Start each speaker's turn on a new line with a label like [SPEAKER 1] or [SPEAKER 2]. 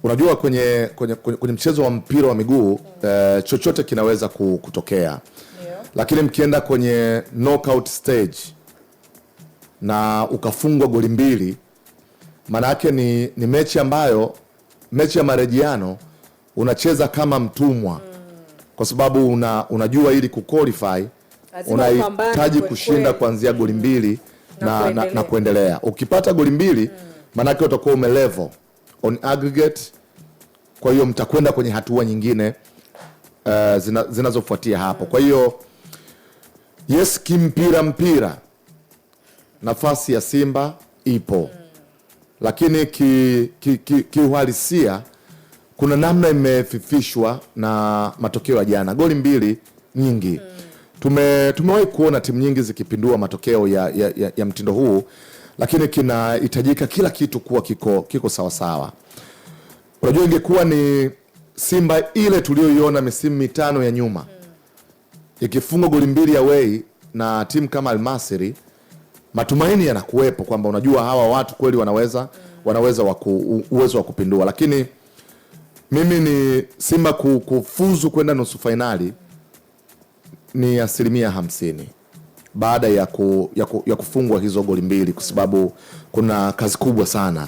[SPEAKER 1] Unajua kwenye mchezo wa mpira wa miguu chochote kinaweza kutokea. Lakini mkienda kwenye knockout stage na ukafungwa goli mbili, maana yake ni mechi ambayo, mechi ya marejiano unacheza kama mtumwa. Kwa sababu unajua ili kuqualify unahitaji kushinda kuanzia goli mbili na kuendelea. Ukipata goli mbili maana yake utakuwa umelevel on aggregate. Kwa hiyo mtakwenda kwenye hatua nyingine zinazofuatia hapo. Kwa hiyo yes, mpira nafasi ya Simba ipo. Lakini kiuhalisia kuna namna imefifishwa na matokeo ya jana. Goli mbili nyingi. Tumewahi kuona timu nyingi zikipindua matokeo ya mtindo huu, lakini kinahitajika kila kitu kuwa kiko sawa sawa. Unajua, ingekuwa ni Simba ile tulioiona misimu mitano ya nyuma ikifunga goli mbili away na timu kama Al-Masry, matumaini yanakuwepo kwamba unajua hawa watu kweli wanaweza uwezo wa kupindua. Lakini mimi ni Simba kufuzu kwenda nusu finali ni 50% baada ya kufungwa hizo goli mbili, kwa sababu kuna kazi kubwa sana.